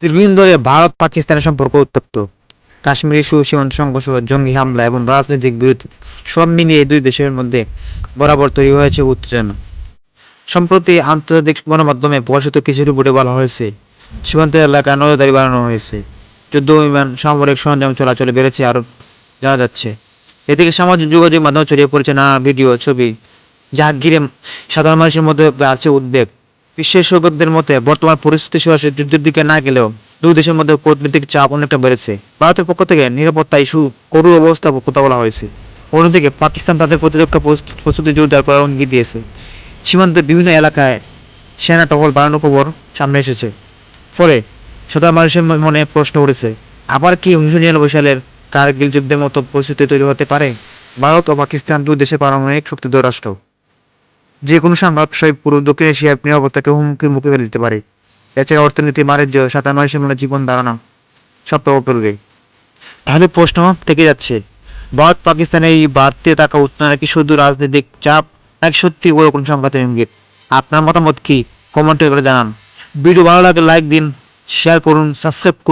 দীর্ঘদিন ধরে ভারত পাকিস্তানের সম্পর্ক উত্তপ্ত। কাশ্মীর ইস্যু, সীমান্ত সংঘর্ষ, জঙ্গি হামলা এবং রাজনৈতিক বিরোধ সব মিলিয়ে এই দুই দেশের মধ্যে বরাবর তৈরি হয়েছে উত্তেজনা। সম্প্রতি আন্তর্জাতিক গণমাধ্যমে প্রকাশিত কিছু রিপোর্টে বলা হয়েছে, সীমান্ত এলাকায় নজরদারি বাড়ানো হয়েছে, যুদ্ধ বিমান, সামরিক সরঞ্জাম চলাচলে বেড়েছে আরও জানা যাচ্ছে। এদিকে সামাজিক যোগাযোগ মাধ্যমে ছড়িয়ে পড়েছে নানা ভিডিও, ছবি, যা ঘিরে সাধারণ মানুষের মধ্যে বাড়ছে উদ্বেগ। বিশেষজ্ঞদের মতে বর্তমান পরিস্থিতি সরাসরি যুদ্ধের দিকে না গেলেও দুই দেশের মধ্যে কূটনৈতিক চাপ অনেকটা বেড়েছে। ভারতের পক্ষ থেকে নিরাপত্তা ইস্যু করু অবস্থা কথা বলা হয়েছে। অন্যদিকে পাকিস্তান তাদের প্রতিরক্ষা প্রস্তুতি জোরদার করার ইঙ্গিত দিয়েছে। সীমান্তের বিভিন্ন এলাকায় সেনা টহল বাড়ানোর খবর সামনে এসেছে। ফলে সাধারণ মানুষের মনে প্রশ্ন উঠেছে, আবার কি 1999 সালের কারগিল যুদ্ধের মতো পরিস্থিতি তৈরি হতে পারে? ভারত ও পাকিস্তান দুই দেশের পারমাণবিক শক্তিধর রাষ্ট্র, যে কোনো সংঘাত পুরো দক্ষিণ এশিয়ার নিরাপত্তাকে হুমকির মুখে ফেলে দিতে পারে। এছাড়া অর্থনীতি, বাণিজ্য, সাধারণ মানুষের মনে জীবন ধারণা সব প্রভাব ফেলবে। তাহলে প্রশ্ন থেকে যাচ্ছে, ভারত পাকিস্তানের এই বাড়তে থাকা উত্তেজনা কি শুধু রাজনৈতিক চাপ, নাকি সত্যি বড় কোনো সংঘাতের ইঙ্গিত? আপনার মতামত কি? কমেন্টে করে জানান। ভিডিও ভালো লাগলে লাইক দিন, শেয়ার করুন, সাবস্ক্রাইব করুন।